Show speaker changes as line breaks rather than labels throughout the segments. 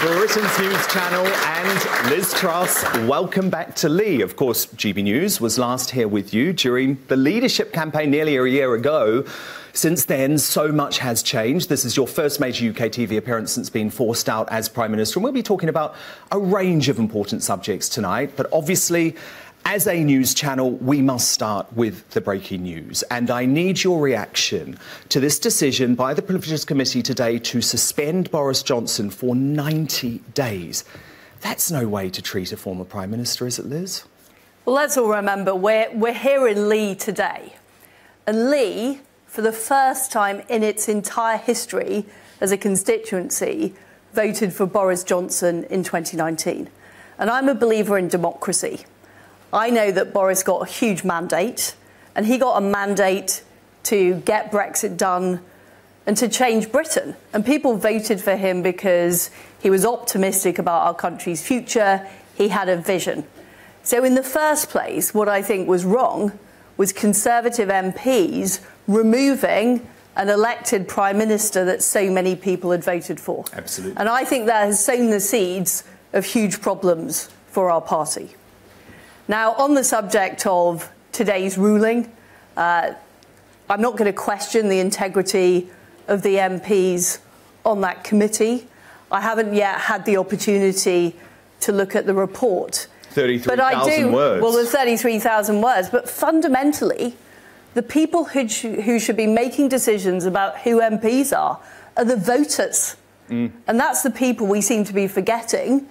Britain's news channel and Liz Truss, welcome back to Leigh. Of course, GB News was last here with you during the leadership campaign nearly a year ago. Since then, so much has changed. This is your first major UK TV appearance since being forced out as Prime Minister, and we'll be talking about a range of important subjects tonight. But obviously, as a news channel, we must start with the breaking news. And I need your reaction to this decision by the Privileges Committee today to suspend Boris Johnson for 90 days. That's no way to treat a former Prime Minister, is it, Liz?
Well, let's all remember, we're here in Leigh today. And Leigh, for the first time in its entire history as a constituency, voted for Boris Johnson in 2019. And I'm a believer in democracy. I know that Boris got a huge mandate, and he got a mandate to get Brexit done and to change Britain. And people voted for him because he was optimistic about our country's future. He had a vision. So in the first place, what I think was wrong was Conservative MPs removing an elected Prime Minister that so many people had voted for.
Absolutely.
And I think that has sown the seeds of huge problems for our party. Now, on the subject of today's ruling, I'm not going to question the integrity of the MPs on that committee. I haven't yet had the opportunity to look at the report.
33,000 words.
Well, there's 33,000 words. But fundamentally, the people who should be making decisions about who MPs are the voters. And that's the people we seem to be forgetting.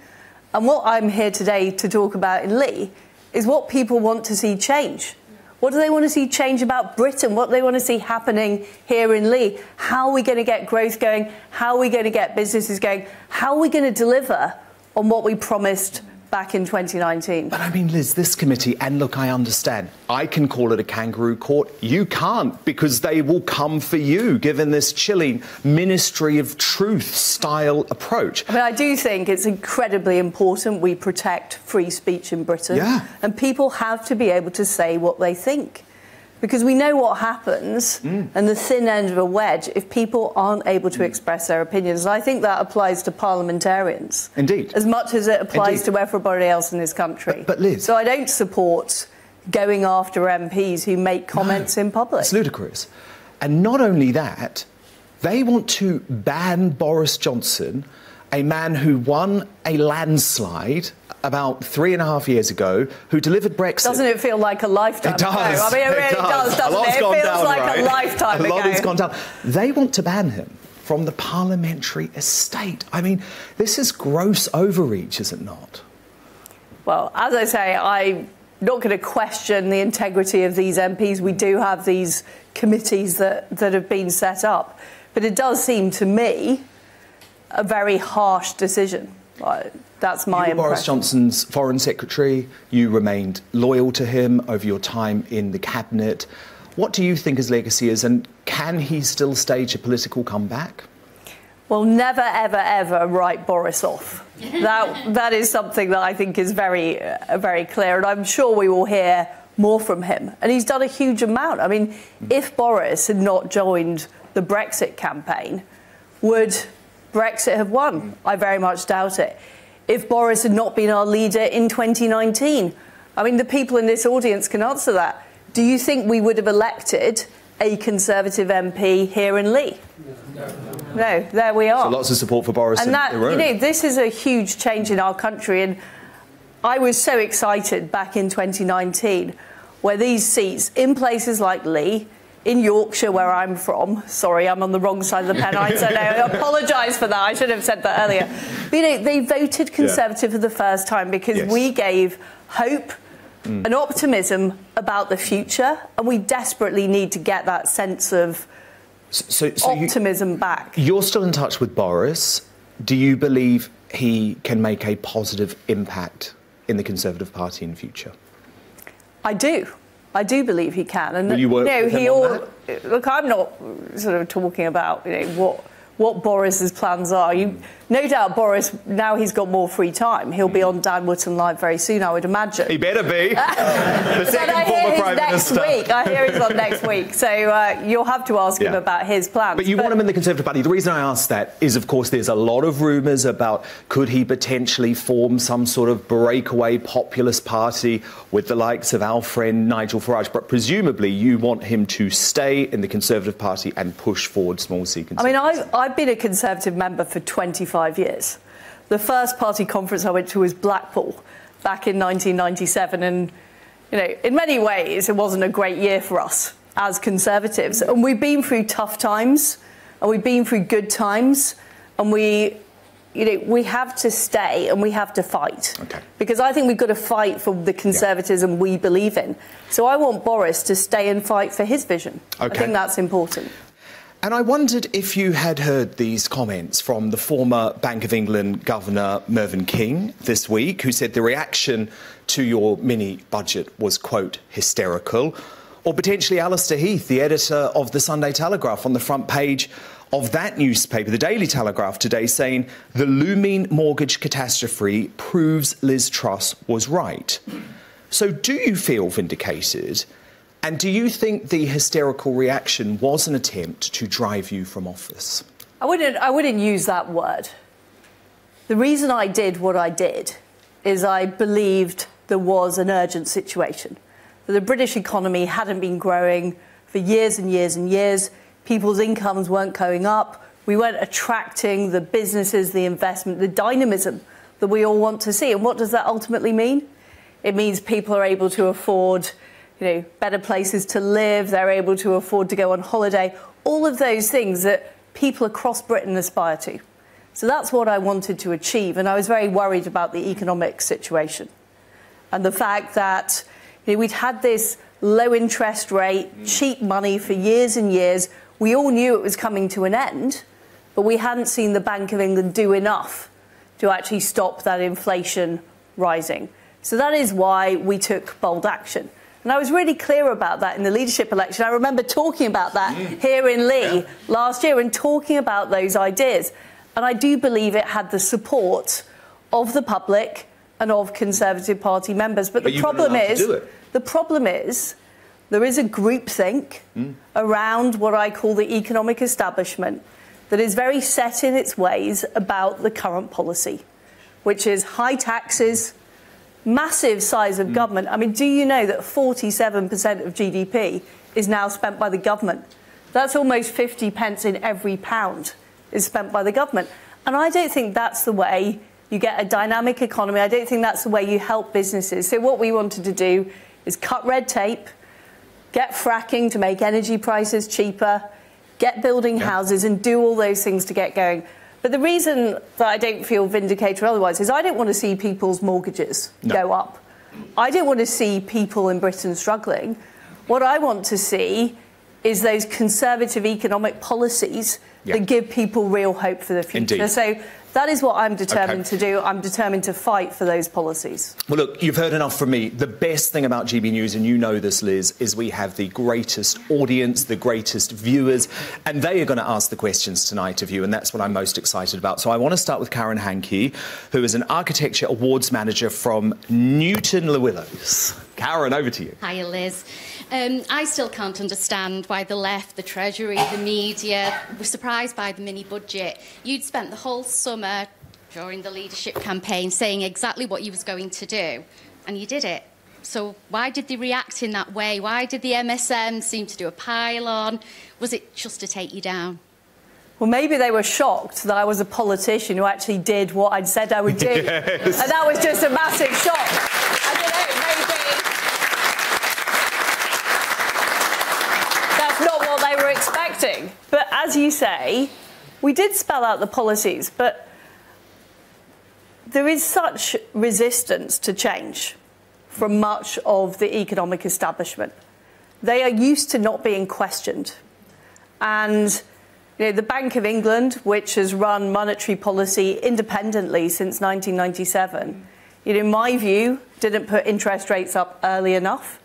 And what I'm here today to talk about in Leigh is what people want to see change. What do they want to see change about Britain? What do they want to see happening here in Leigh? How are we going to get growth going? How are we going to get businesses going? How are we going to deliver on what we promised back in 2019?
But I mean, Liz, this committee, and look, I understand, I can call it a kangaroo court. You can't, because they will come for you, given this chilling Ministry of Truth style approach.
I mean, I do think it's incredibly important we protect free speech in Britain.
Yeah.
And people have to be able to say what they think. Because we know what happens, and the thin end of a wedge, if people aren't able to express their opinions. And I think that applies to parliamentarians.
Indeed.
As much as it applies to everybody else in this country.
But Liz...
So I don't support going after MPs who make comments in public.
It's ludicrous. And not only that, they want to ban Boris Johnson, a man who won a landslide about 3.5 years ago, who delivered Brexit.
Doesn't it feel like a lifetime
ago? It does.
I mean, it really does, doesn't it? It feels like a lifetime ago.
A lot has gone down. They want to ban him from the parliamentary estate. I mean, this is gross overreach, is it not?
Well, as I say, I'm not going to question the integrity of these MPs. We do have these committees that have been set up. But it does seem to me a very harsh decision. That's my impression.
Boris Johnson's Foreign Secretary, you remained loyal to him over your time in the Cabinet. What do you think his legacy is, and can he still stage a political comeback?
Well, never, ever, ever write Boris off. That is something that I think is very, very clear, and I'm sure we will hear more from him. And he's done a huge amount. I mean, if Boris had not joined the Brexit campaign, would Brexit have won? I very much doubt it. If Boris had not been our leader in 2019, I mean, the people in this audience can answer that. Do you think we would have elected a Conservative MP here in Leigh? No, there we are.
So lots of support for Boris
and that,
in the room.
You know, this is a huge change in our country, and I was so excited back in 2019 where these seats in places like Leigh, in Yorkshire, where I'm from, sorry, I'm on the wrong side of the Pennines, so I apologise for that, I should have said that earlier. But, you know, they voted Conservative for the first time because we gave hope and optimism about the future, and we desperately need to get that sense of optimism back.
You're still in touch with Boris. Do you believe he can make a positive impact in the Conservative Party in the future?
I do. I do believe he can. And
will you work with him on that?
Look, I'm not sort of talking about, you know, what Boris's plans are. No doubt Boris, now he's got more free time, he'll be on Dan Wootton Live very soon, I would imagine.
He better be. The second former Prime Minister.
I hear he's on next week, so you'll have to ask him about his plans.
But you want him in the Conservative Party. The reason I ask that is, of course, there's a lot of rumours about could he potentially form some sort of breakaway populist party with the likes of our friend Nigel Farage, but presumably you want him to stay in the Conservative Party and push forward small C Conservatives.
I mean, I've been a Conservative member for 25 years. The first party conference I went to was Blackpool back in 1997, and in many ways it wasn't a great year for us as Conservatives. And we've been through tough times, and we've been through good times, and we have to stay and we have to fight.
Okay.
Because I think we've got to fight for the conservatism we believe in. So I want Boris to stay and fight for his vision.
Okay.
I think that's important.
And I wondered if you had heard these comments from the former Bank of England Governor Mervyn King this week, who said the reaction to your mini-budget was, quote, hysterical. Or potentially Alistair Heath, the editor of the Sunday Telegraph, on the front page of that newspaper, the Daily Telegraph today, saying the looming mortgage catastrophe proves Liz Truss was right. So do you feel vindicated? And do you think the hysterical reaction was an attempt to drive you from office?
I wouldn't use that word. The reason I did what I did is I believed there was an urgent situation. That the British economy hadn't been growing for years and years and years. People's incomes weren't going up. We weren't attracting the businesses, the investment, the dynamism that we all want to see. And what does that ultimately mean? It means people are able to afford better places to live, they're able to afford to go on holiday, all of those things that people across Britain aspire to. So that's what I wanted to achieve, and I was very worried about the economic situation and the fact that we'd had this low interest rate, cheap money for years and years. We all knew it was coming to an end, but we hadn't seen the Bank of England do enough to actually stop that inflation rising. So that is why we took bold action. And I was really clear about that in the leadership election. I remember talking about that here in Leigh last year and talking about those ideas. And I do believe it had the support of the public and of Conservative Party members. But the problem is there is a groupthink around what I call the economic establishment that is very set in its ways about the current policy, which is high taxes, massive size of government. I mean, do you know that 47% of GDP is now spent by the government? That's almost 50 pence in every pound is spent by the government. And I don't think that's the way you get a dynamic economy. I don't think that's the way you help businesses. So what we wanted to do is cut red tape, get fracking to make energy prices cheaper, get building houses and do all those things to get going. But the reason that I don't feel vindicated otherwise is I don't want to see people's mortgages go up. I don't want to see people in Britain struggling. What I want to see is those conservative economic policies that give people real hope for the future.
Indeed.
So that is what I'm determined to do. I'm determined to fight for those policies.
Well, look, you've heard enough from me. The best thing about GB News, and you know this, Liz, is we have the greatest audience, the greatest viewers, and they are going to ask the questions tonight of you, and that's what I'm most excited about. So I want to start with Karen Hankey, who is an Architecture Awards Manager from Newton-le-Willows. Karen, over to you.
Hiya, Liz. I still can't understand why the left, the Treasury, the media were surprised by the mini-budget. You'd spent the whole summer during the leadership campaign saying exactly what you was going to do, and you did it. So why did they react in that way? Why did the MSM seem to do a pile-on? Was it just to take you down?
Well, maybe they were shocked that I was a politician who actually did what I'd said I would do.
Yes.
And that was just a massive shock. I don't know, maybe that's not what they were expecting. But as you say, we did spell out the policies, but there is such resistance to change from much of the economic establishment. They are used to not being questioned. And the Bank of England, which has run monetary policy independently since 1997, in my view, didn't put interest rates up early enough.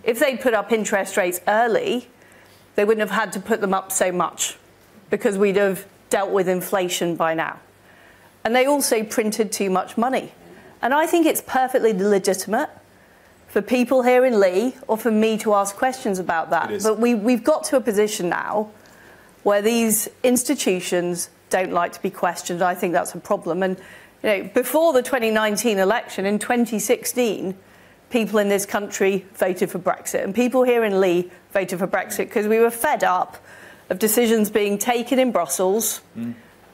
If they'd put up interest rates early, they wouldn't have had to put them up so much because we'd have dealt with inflation by now. And they also printed too much money. And I think it's perfectly legitimate for people here in Leigh or for me to ask questions about that. But we've got to a position now where these institutions don't like to be questioned. I think that's a problem. And before the 2019 election, in 2016, people in this country voted for Brexit. And people here in Leigh voted for Brexit because we were fed up of decisions being taken in Brussels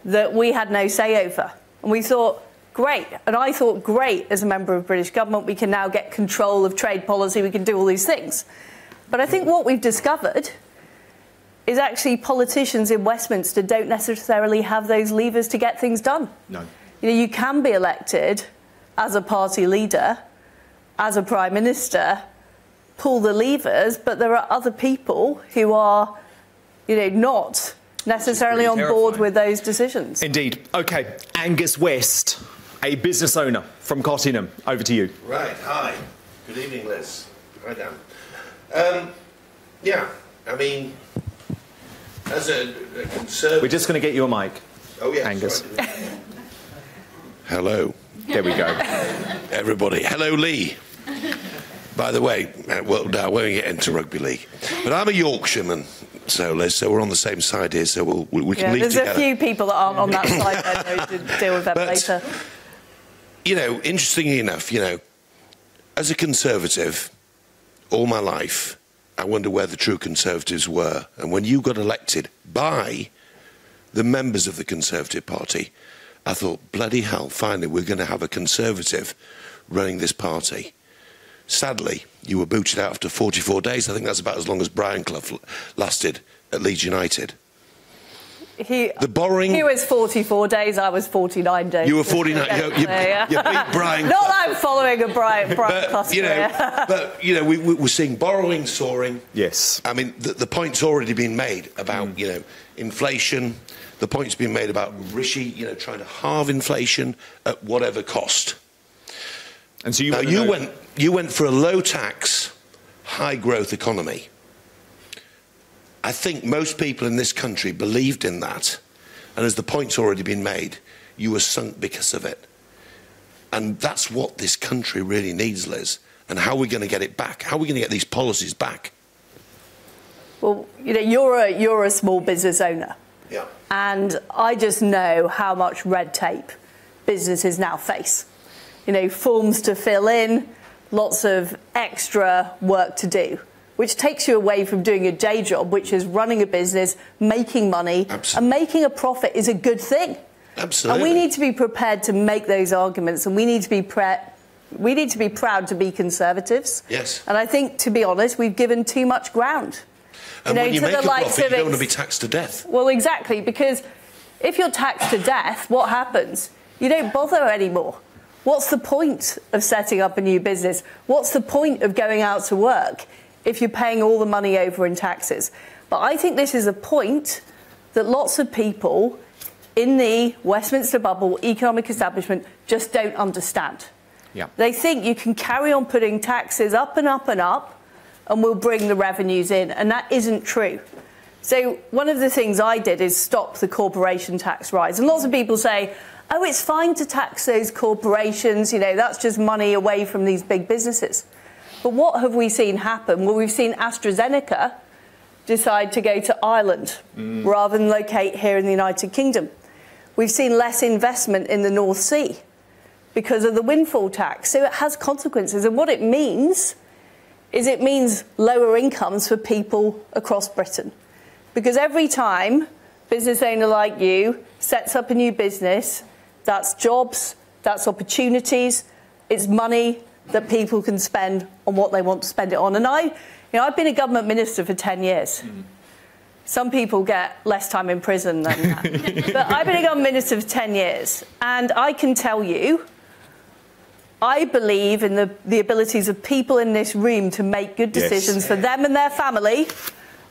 that we had no say over. And we thought, great. And I thought, great, as a member of British government, we can now get control of trade policy, we can do all these things. But I think what we've discovered is actually politicians in Westminster don't necessarily have those levers to get things done.
No.
You can be elected as a party leader, as a prime minister, pull the levers, but there are other people who are, not necessarily on board with those decisions.
Indeed. OK, Angus West, a business owner from Cottingham. Over to you.
Right, hi. Good evening, Liz. Hi, Dan. Yeah, I mean, as a conservative...
We're just going to get you a mic.
Oh, yeah,
Angus.
Hello.
There we go.
Everybody. Hello, Leigh. By the way, well, no, I won't get into rugby league. But I'm a Yorkshireman, so Liz, so we're on the same side here, so we can leave together.
There's a few people that aren't on that side, though, to deal with them later.
Interestingly enough, as a Conservative, all my life, I wonder where the true Conservatives were. And when you got elected by the members of the Conservative Party, I thought, bloody hell, finally we're going to have a Conservative running this party. Sadly, you were booted out after 44 days. I think that's about as long as Brian Clough lasted at Leeds United.
He was 44 days, I was 49 days.
You were 49. You beat Brian.
Not that I'm following a Brian Clough.
But we're seeing borrowing soaring.
Yes.
I mean, the point's already been made about inflation. The point's been made about Rishi, trying to halve inflation at whatever cost.
And so
you went for a low tax, high growth economy. I think most people in this country believed in that, and as the point's already been made, you were sunk because of it. And that's what this country really needs, Liz. And how are we going to get it back? How are we going to get these policies back?
Well, you're a small business owner.
Yeah.
And I just know how much red tape businesses now face. Forms to fill in, lots of extra work to do, which takes you away from doing a day job, which is running a business, making money.
Absolutely.
And making a profit is a good thing.
Absolutely.
And we need to be prepared to make those arguments, and we need to be proud to be Conservatives.
Yes.
And I think, to be honest, we've given too much ground.
And when you make a profit, you don't want to be taxed to death.
Well, exactly, because if you're taxed to death, what happens? You don't bother anymore. What's the point of setting up a new business? What's the point of going out to work if you're paying all the money over in taxes? But I think this is a point that lots of people in the Westminster bubble economic establishment just don't understand.
Yeah.
They think you can carry on putting taxes up and up and up and we'll bring the revenues in, and that isn't true. So one of the things I did is stop the corporation tax rise. And lots of people say, oh, it's fine to tax those corporations, that's just money away from these big businesses. But what have we seen happen? Well, we've seen AstraZeneca decide to go to Ireland rather than locate here in the United Kingdom. We've seen less investment in the North Sea because of the windfall tax. So it has consequences. And what it means is it means lower incomes for people across Britain. Because every time a business owner like you sets up a new business, that's jobs, that's opportunities, it's money that people can spend on what they want to spend it on. And I've been a government minister for 10 years. Some people get less time in prison than that. But I've been a government minister for 10 years. And I can tell you, I believe in the abilities of people in this room to make good decisions for them and their family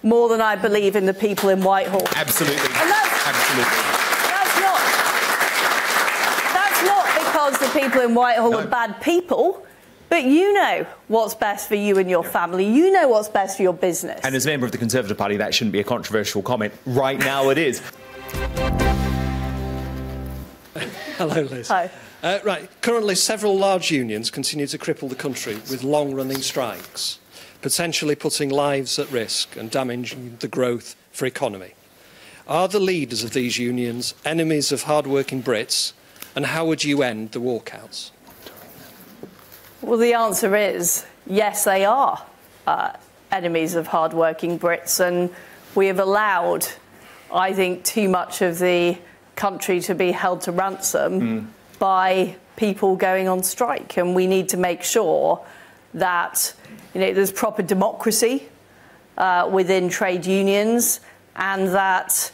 more than I believe in the people in Whitehall.
Absolutely.
And that's not because the people in Whitehall are bad people, but you know what's best for you and your family. You know what's best for your business.
And as a member of the Conservative Party, that shouldn't be a controversial comment. Right now it is.
Hello, Liz.
Hi.
Right. Currently, several large unions continue to cripple the country with long-running strikes, potentially putting lives at risk and damaging the growth for economy. Are the leaders of these unions enemies of hard-working Brits, and how would you end the walkouts?
Well, the answer is yes, they are enemies of hard-working Brits, and we have allowed, I think, too much of the country to be held to ransom by people going on strike, and we need to make sure that there's proper democracy within trade unions, and that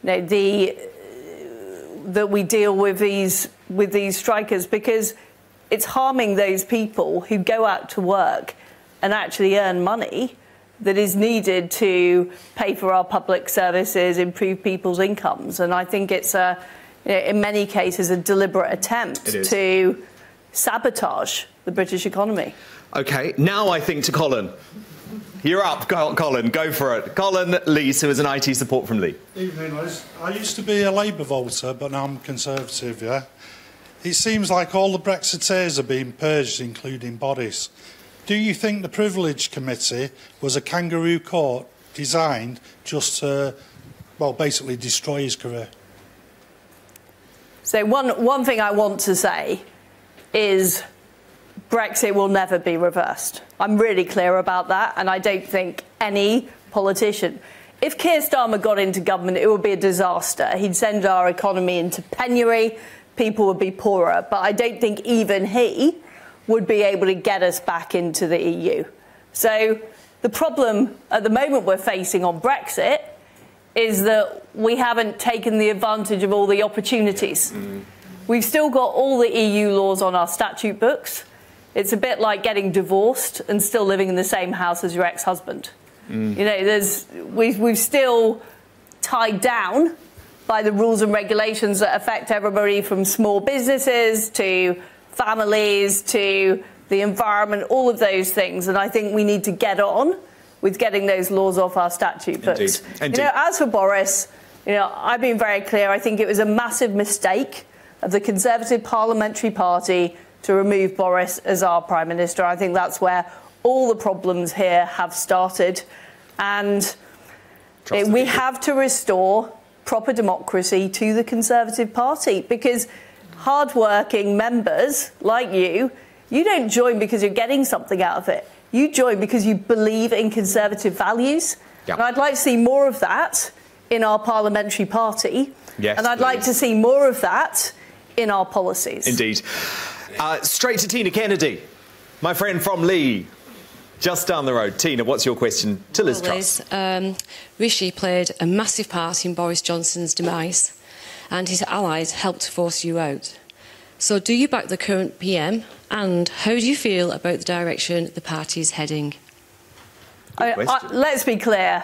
that we deal with these strikers, because it's harming those people who go out to work and actually earn money that is needed to pay for our public services, improve people's incomes. And I think it's in many cases, a deliberate attempt to sabotage the British economy.
OK, now I think to Colin. You're up, Colin. Go for it. Colin Leigh, who is an IT support from Leigh.
Evening, Liz. I used to be a Labour voter, but now I'm Conservative, yeah? It seems like all the Brexiteers are being purged, including Boris. Do you think the Privilege Committee was a kangaroo court designed just to, well, basically destroy his career?
So one thing I want to say is Brexit will never be reversed. I'm really clear about that, and I don't think any politician... If Keir Starmer got into government, it would be a disaster. He'd send our economy into penury, people would be poorer, but I don't think even he would be able to get us back into the EU. So the problem at the moment we're facing on Brexit is that we haven't taken the advantage of all the opportunities. We've still got all the EU laws on our statute books. It's a bit like getting divorced and still living in the same house as your ex-husband. We've still tied down by the rules and regulations that affect everybody from small businesses to families to the environment, all of those things. And I think we need to get on with getting those laws off our statute books.
Indeed.
As for Boris, I've been very clear. I think it was a massive mistake of the Conservative Parliamentary Party to remove Boris as our Prime Minister. I think that's where all the problems here have started. And we have to restore proper democracy to the Conservative Party, because hard-working members like you don't join because you're getting something out of it. You join because you believe in Conservative values.
Yeah.
And I'd like to see more of that in our parliamentary party.
Yes,
and I'd like to see more of that in our policies.
Indeed. Straight to Tina Kennedy, my friend from Leigh, just down the road. Tina, what's your question to Liz Truss?
Rishi played a massive part in Boris Johnson's demise, and his allies helped force you out. So do you back the current PM, and how do you feel about the direction the party is heading?
Let's be clear.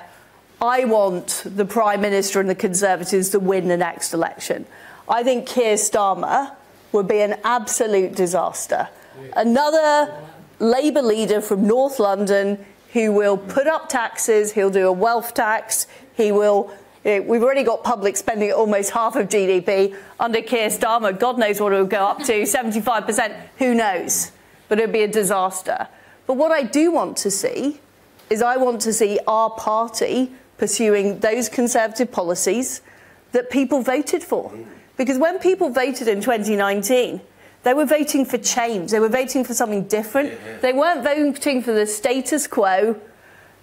I want the Prime Minister and the Conservatives to win the next election. I think Keir Starmer would be an absolute disaster. Another Labour leader from North London who will put up taxes, he'll do a wealth tax, he will... We've already got public spending at almost half of GDP. Under Keir Starmer, God knows what it will go up to, 75%, who knows? But it would be a disaster. But what I do want to see is I want to see our party pursuing those Conservative policies that people voted for. Because when people voted in 2019, they were voting for change. They were voting for something different. They weren't voting for the status quo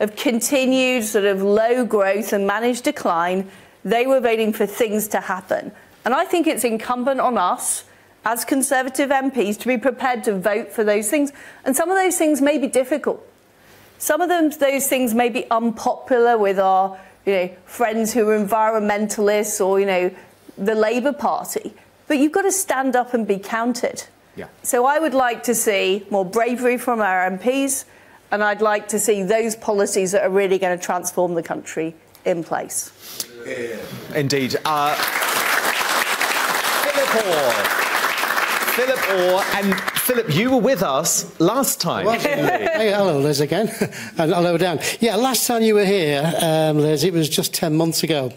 of continued sort of low growth and managed decline. They were voting for things to happen. And I think it's incumbent on us as Conservative MPs to be prepared to vote for those things. And some of those things may be difficult. Some of those things may be unpopular with our friends who are environmentalists or, the Labour Party. But you've got to stand up and be counted.
Yeah.
So I would like to see more bravery from our MPs, and I'd like to see those policies that are really going to transform the country in place.
Indeed. Philip Philip Orr. And Philip, you were with us last time.
Hey, hello, Liz, again. And hello, Dan. Yeah, last time you were here, Liz, it was just 10 months ago.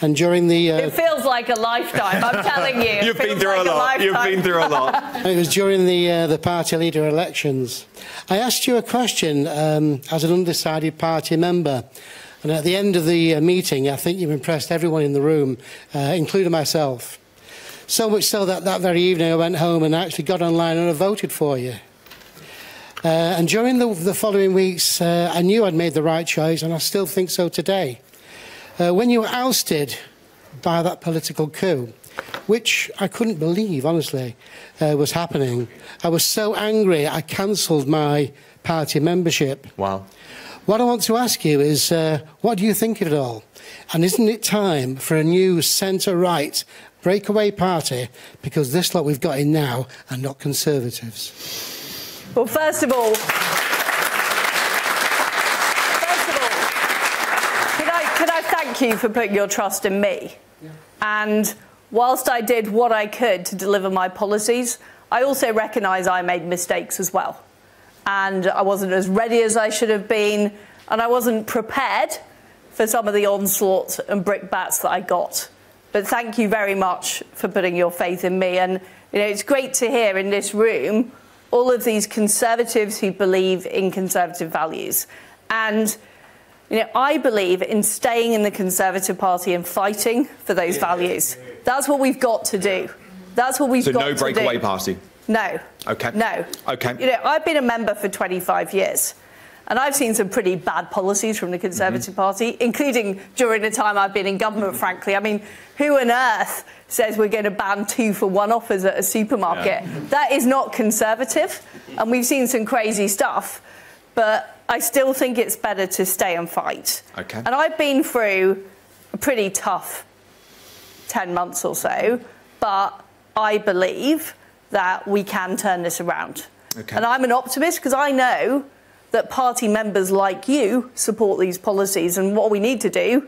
And during the...
It feels like a lifetime, I'm telling you.
You've been through a lot. You've been through a lot.
And it was during the party leader elections. I asked you a question as an undecided party member. And at the end of the meeting, I think you impressed everyone in the room, including myself. So much so that very evening I went home and actually got online and I voted for you. And during the following weeks, I knew I'd made the right choice, and I still think so today. When you were ousted by that political coup, which I couldn't believe, honestly, was happening, I was so angry I cancelled my party membership.
Wow.
What I want to ask you is, what do you think of it all? And isn't it time for a new centre-right breakaway party, because this lot we've got in now are not Conservatives?
Well, first of all, can I thank you for putting your trust in me? Yeah. And whilst I did what I could to deliver my policies, I also recognise I made mistakes as well. And I wasn't as ready as I should have been, and I wasn't prepared for some of the onslaughts and brickbats that I got. But thank you very much for putting your faith in me. And it's great to hear in this room all of these Conservatives who believe in Conservative values. And I believe in staying in the Conservative Party and fighting for those values. That's what we've got to do. That's what we've got to do.
So no breakaway party?
No.
Okay.
No.
Okay.
I've been a member for 25 years. And I've seen some pretty bad policies from the Conservative Party, including during the time I've been in government, frankly. I mean, who on earth says we're going to ban 2-for-1 offers at a supermarket? Yeah. That is not Conservative. And we've seen some crazy stuff. But I still think it's better to stay and fight. Okay. And I've been through a pretty tough 10 months or so. But I believe that we can turn this around. Okay. And I'm an optimist because I know that party members like you support these policies, and what we need to do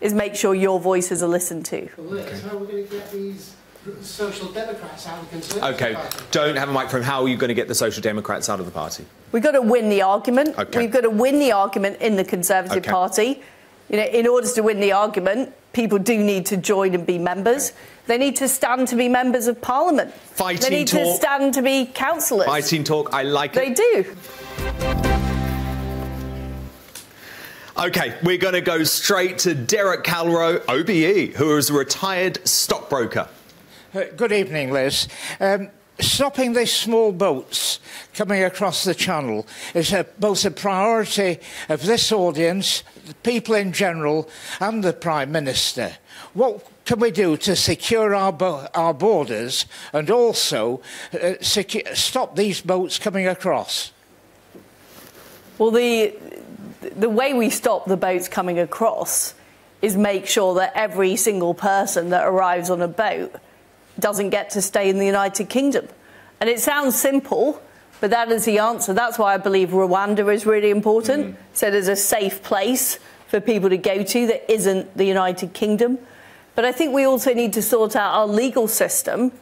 is make sure your voices are listened to.
Well, Liz, how are we going to get these Social Democrats out of the Conservative Party?
Don't have a microphone. How are you going to get the Social Democrats out of the party? We've
got to win the argument. Okay. We've got to win the argument in the Conservative Party. In order to win the argument, people do need to join and be members. They need to stand to be members of Parliament.
Fighting talk.
They need to stand to be councillors.
Fighting talk. I like it.
They do.
OK, we're going to go straight to Derek Calrow, OBE, who is a retired stockbroker.
Good evening, Liz. Stopping these small boats coming across the channel is both a priority of this audience, the people in general, and the Prime Minister. What can we do to secure our borders and also stop these boats coming across?
Well, the way we stop the boats coming across is make sure that every single person that arrives on a boat doesn't get to stay in the United Kingdom. And it sounds simple, but that is the answer. That's why I believe Rwanda is really important. So there's a safe place for people to go to that isn't the United Kingdom. But I think we also need to sort out our legal system,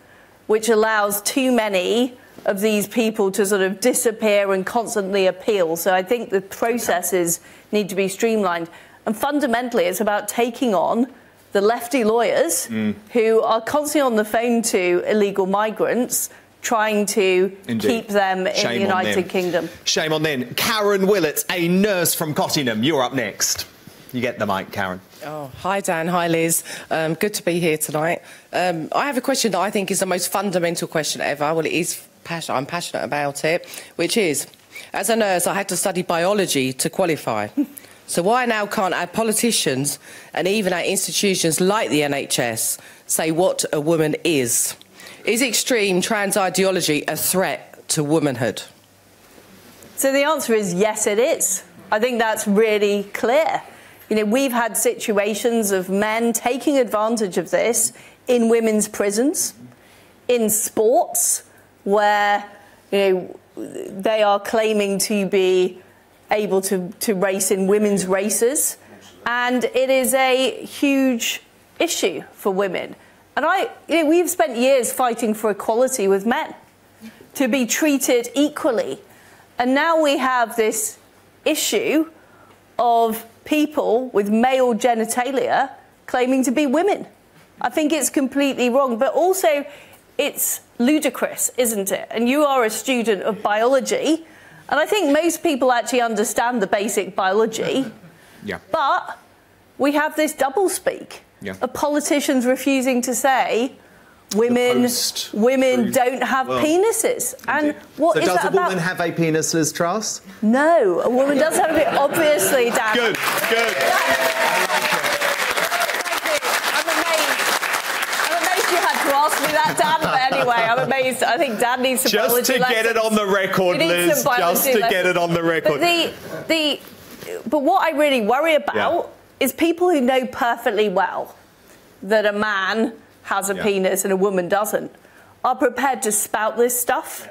which allows too many of these people to sort of disappear and constantly appeal. So I think the processes need to be streamlined. And fundamentally, it's about taking on the lefty lawyers who are constantly on the phone to illegal migrants, trying to keep them in the United Kingdom.
Shame on them. Karen Willett, a nurse from Cottingham. You're up next. You get the mic, Karen.
Oh, hi, Dan. Hi, Liz. Good to be here tonight. I have a question that I think is the most fundamental question ever. Well, it is. I'm passionate about it, which is, as a nurse, I had to study biology to qualify. So why now can't our politicians and even our institutions like the NHS say what a woman is? Is extreme trans ideology a threat to womanhood?
So the answer is yes, it is. I think that's really clear. We've had situations of men taking advantage of this in women's prisons, in sports, where they are claiming to be able to race in women's races, and it is a huge issue for women. And we've spent years fighting for equality with men. to be treated equally. And now we have this issue of people with male genitalia claiming to be women. I think it's completely wrong, but also it's ludicrous, isn't it? And you are a student of biology, and I think most people actually understand the basic biology.
Yeah.
But we have this doublespeak of politicians refusing to say women don't have penises. And what is that about?
So does a woman have a penis, Liz Truss?
No, a woman does have a penis, obviously, Dan.
Good.
That, Dan, but anyway, I'm amazed. I think Dan needs some biology lessons.
Just to get it on the record, Liz. Just to get it on the record.
But what I really worry about is people who know perfectly well that a man has a penis and a woman doesn't, are prepared to spout this stuff,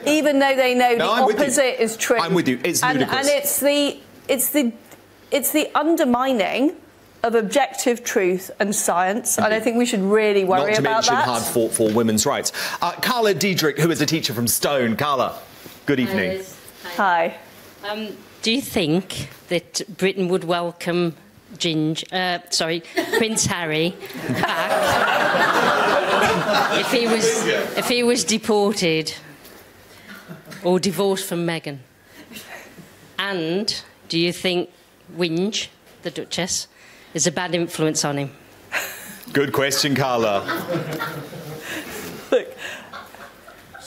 even though they know the opposite is true.
I'm with you. It's ludicrous.
And it's the undermining of objective truth and science, and I think we should really worry about that.
Not to mention hard fought for women's rights. Carla Diedrich, who is a teacher from Stone. Carla, good evening.
Hi.
Do you think that Britain would welcome Prince Harry back if he was deported or divorced from Meghan? And do you think Winge, the Duchess, is a bad influence on him?
Good question, Carla.
Look,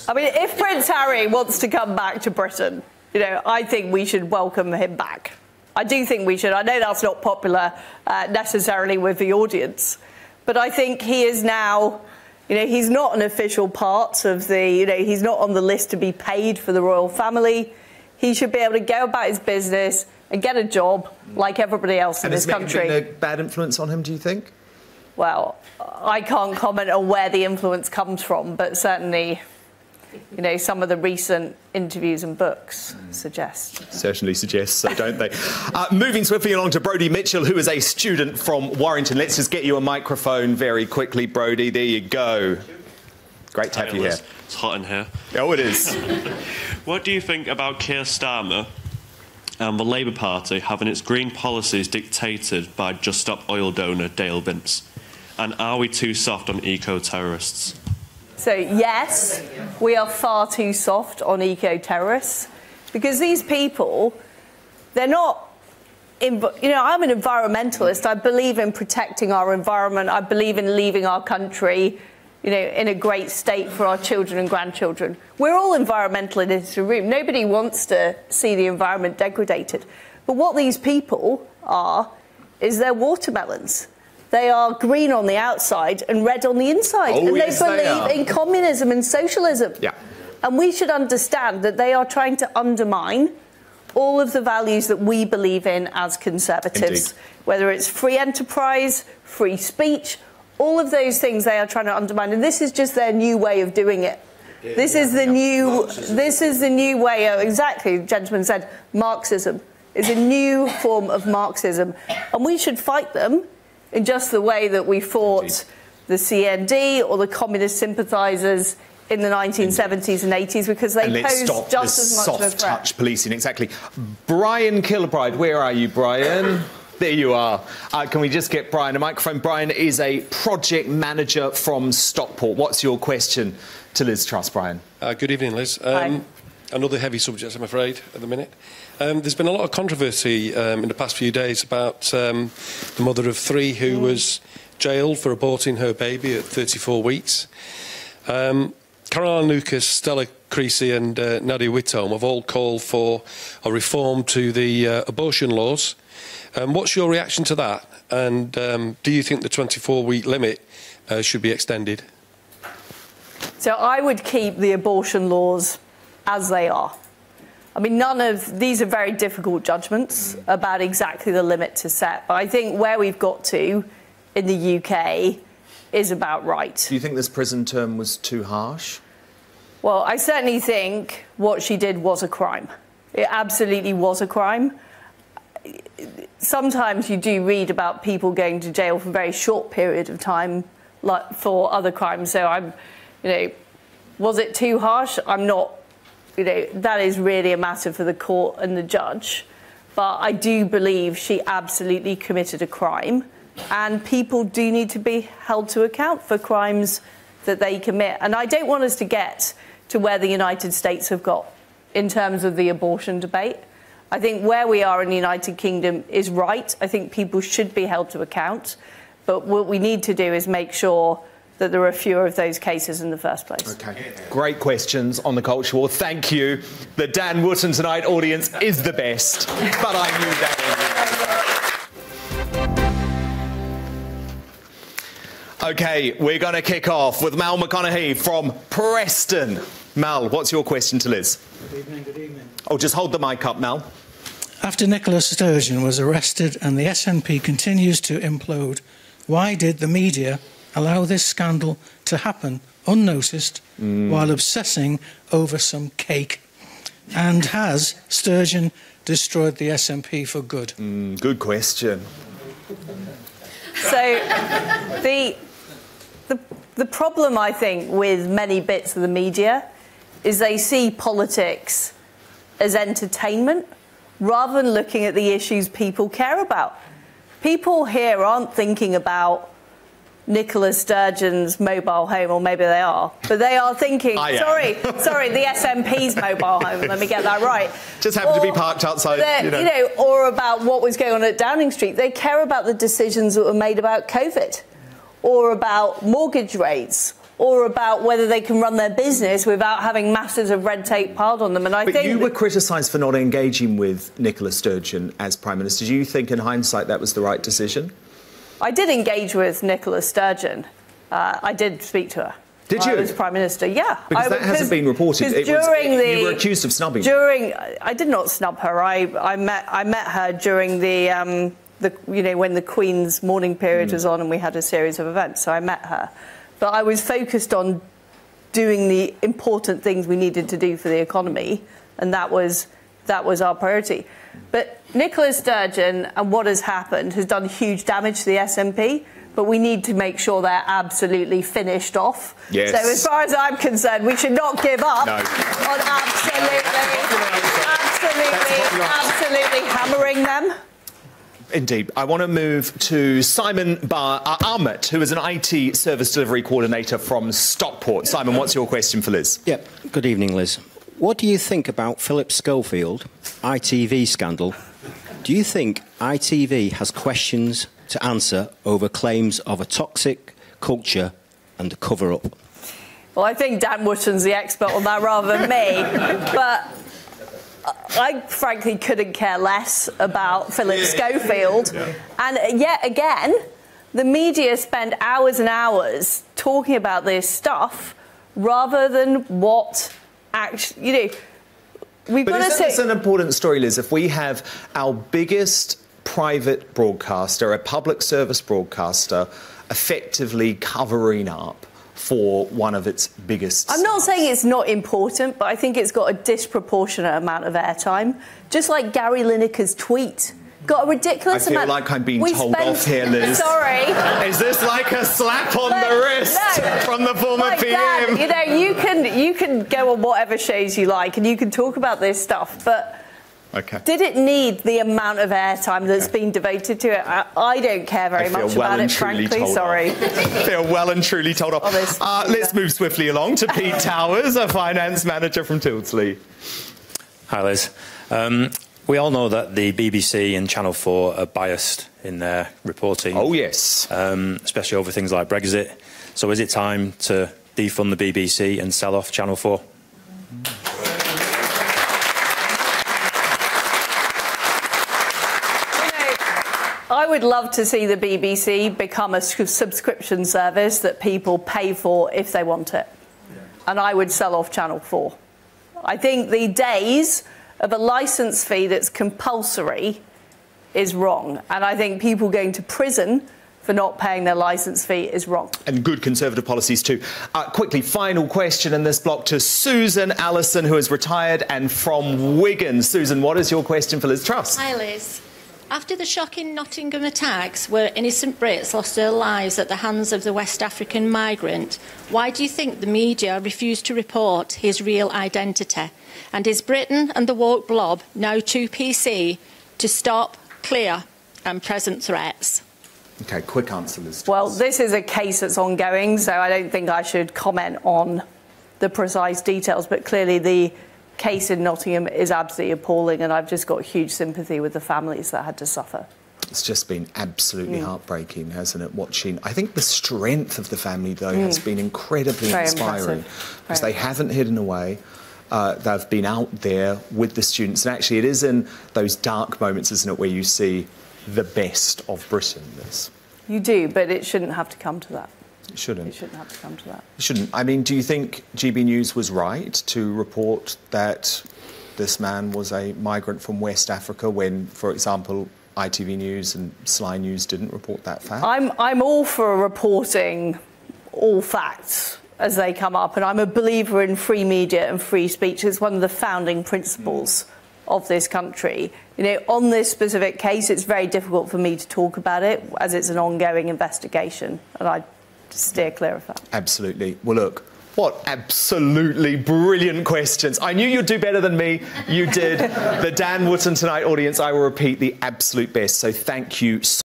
I mean, if Prince Harry wants to come back to Britain, you know, I think we should welcome him back. I do think we should. I know that's not popular necessarily with the audience, but I think he is now, you know, he's not an official part of the, you know, he's not on the list to be paid for the royal family. He should be able to go about his business and get a job like everybody else in this country.
And has Meghan been a bad influence on him, do you think?
Well, I can't comment on where the influence comes from, but certainly, you know, some of the recent interviews and books suggest.
Certainly suggest so, don't they? Moving swiftly along to Brodie Mitchell, who is a student from Warrington. Let's just get you a microphone very quickly, Brodie. There you go. Great to have you here.
It's hot in here.
Oh, it is.
What do you think about Keir Starmer and the Labour Party having its green policies dictated by Just Stop Oil donor Dale Vince? And are we too soft on eco-terrorists?
So, yes, we are far too soft on eco-terrorists because these people, they're not... You know, I'm an environmentalist. I believe in protecting our environment. I believe in leaving our country, you know, in a great state for our children and grandchildren. We're all environmental in this room. Nobody wants to see the environment degraded. But what these people are is they're watermelons. They are green on the outside and red on the inside.
Oh,
and
yes,
they believe in communism and socialism.
Yeah.
And we should understand that they are trying to undermine all of the values that we believe in as conservatives.
Indeed.
Whether it's free enterprise, free speech, all of those things they are trying to undermine. And this is just their new way of doing it. This is the new way of, exactly, the gentleman said, Marxism is a new form of Marxism. And we should fight them in just the way that we fought the CND or the communist sympathisers in the 1970s and 80s, because they posed just as much of a threat.
Soft touch policing, exactly. Brian Kilbride, where are you, Brian? There you are. Can we just get Brian a microphone? Brian is a project manager from Stockport. What's your question to Liz Truss, Brian?
Good evening, Liz.
Hi.
Another heavy subject, I'm afraid, at the minute. There's been a lot of controversy in the past few days about the mother of three who was jailed for aborting her baby at 34 weeks. Caroline Lucas, Stella Creasy and Nadia Whitcomb have all called for a reform to the abortion laws. What's your reaction to that? And do you think the 24-week limit should be extended?
So I would keep the abortion laws as they are. I mean, these are very difficult judgments about exactly the limit to set. But I think where we've got to in the UK is about right.
Do you think this prison term was too harsh?
Well, I certainly think what she did was a crime. It absolutely was a crime. Sometimes you do read about people going to jail for a very short period of time, like for other crimes. So I'm, you know, Was it too harsh? I'm not, that is really a matter for the court and the judge. But I do believe she absolutely committed a crime, and people do need to be held to account for crimes that they commit. And I don't want us to get to where the United States have got in terms of the abortion debate. I think where we are in the United Kingdom is right. I think people should be held to account. But what we need to do is make sure that there are fewer of those cases in the first place.
OK. Great questions on the culture war. Thank you. The Dan Wootton Tonight audience is the best, but I knew that anyway. OK, we're going to kick off with Mal McConaughey from Preston. Mal, what's your question to Liz?
Good evening, good evening.
Oh, just hold the mic up, Mal.
After Nicola Sturgeon was arrested and the SNP continues to implode, why did the media allow this scandal to happen unnoticed while obsessing over some cake? And has Sturgeon destroyed the SNP for good?
Good question.
So the problem, I think, with many bits of the media is they see politics as entertainment rather than looking at the issues people care about. People here aren't thinking about Nicola Sturgeon's mobile home, or maybe they are, but they are thinking, sorry, the SNP's mobile home, let me get that right.
Just happened to be parked outside,
or about what was going on at Downing Street. They care about the decisions that were made about COVID, or about mortgage rates, or about whether they can run their business without having masses of red tape piled on them. And I think
you were criticised for not engaging with Nicola Sturgeon as Prime Minister. Do you think, in hindsight, that was the right decision?
I did engage with Nicola Sturgeon. I did speak to her.
Did you?
I was Prime Minister, yeah.
Because that hasn't been reported. You were accused of snubbing.
I did not snub her. I met her during the when the Queen's mourning period was on and we had a series of events, so I met her. But I was focused on doing the important things we needed to do for the economy, and that was our priority. But Nicola Sturgeon and what has happened has done huge damage to the SNP, but we need to make sure they're absolutely finished off.
Yes.
So as far as I'm concerned, we should not give up on absolutely hammering them.
Indeed. I want to move to Simon Ahmet, who is an IT service delivery coordinator from Stockport. Simon, what's your question for Liz?
Yep. Good evening, Liz. What do you think about Philip Schofield, ITV scandal? Do you think ITV has questions to answer over claims of a toxic culture and a cover-up?
Well, I think Dan Wootton's the expert on that rather than me. But I frankly couldn't care less about Philip Schofield. Yeah. And yet again, the media spend hours and hours talking about this stuff rather than what actually, we've got to say.
It's an important story, Liz. If we have our biggest private broadcaster, a public service broadcaster, effectively covering up for one of its biggest...
I'm not saying it's not important, but I think it's got a disproportionate amount of airtime. Just like Gary Lineker's tweet got a ridiculous amount...
I feel like I'm being told off here, Liz.
Sorry.
Is this like a slap on the wrist from the former PM?
Dan, you can go on whatever shows you like and you can talk about this stuff, but...
Okay.
Did it need the amount of airtime that's been devoted to it? I don't care very much about it, frankly. Sorry.
I feel well and truly told off. Let's move swiftly along to Pete Towers, a finance manager from Tildesley.
Hi, Liz. We all know that the BBC and Channel 4 are biased in their reporting.
Oh, yes.
Especially over things like Brexit. So is it time to defund the BBC and sell off Channel 4?
I would love to see the BBC become a subscription service that people pay for if they want it. And I would sell off Channel 4. I think the days of a licence fee that's compulsory is wrong. And I think people going to prison for not paying their licence fee is wrong.
And good Conservative policies too. Quickly, final question in this block to Susan Allison, who is retired and from Wigan. Susan, what is your question for Liz Truss?
Hi, Liz. After the shocking Nottingham attacks, where innocent Brits lost their lives at the hands of the West African migrant, why do you think the media refused to report his real identity? And is Britain and the woke blob now too PC to stop clear and present threats?
OK, quick answer, Liz.
Well, this is a case that's ongoing, so I don't think I should comment on the precise details, but clearly the case in Nottingham is absolutely appalling, and I've just got huge sympathy with the families that had to suffer.
It's just been absolutely heartbreaking, hasn't it, watching? I think the strength of the family, though, has been incredibly inspiring, because they haven't hidden away. They've been out there with the students, and actually it is in those dark moments, isn't it, where you see the best of Britain.
You do, but it shouldn't have to come to that.
It shouldn't.
It shouldn't have to come to that.
It shouldn't. I mean, do you think GB News was right to report that this man was a migrant from West Africa when, for example, ITV News and Sly News didn't report that fact?
I'm all for reporting all facts as they come up, and I'm a believer in free media and free speech. It's one of the founding principles of this country. You know, on this specific case, it's very difficult for me to talk about it as it's an ongoing investigation, and I steer clear of that.
Absolutely. Well, look, what absolutely brilliant questions. I knew you'd do better than me. You did. The Dan Wootton Tonight audience, I will repeat, the absolute best. So thank you so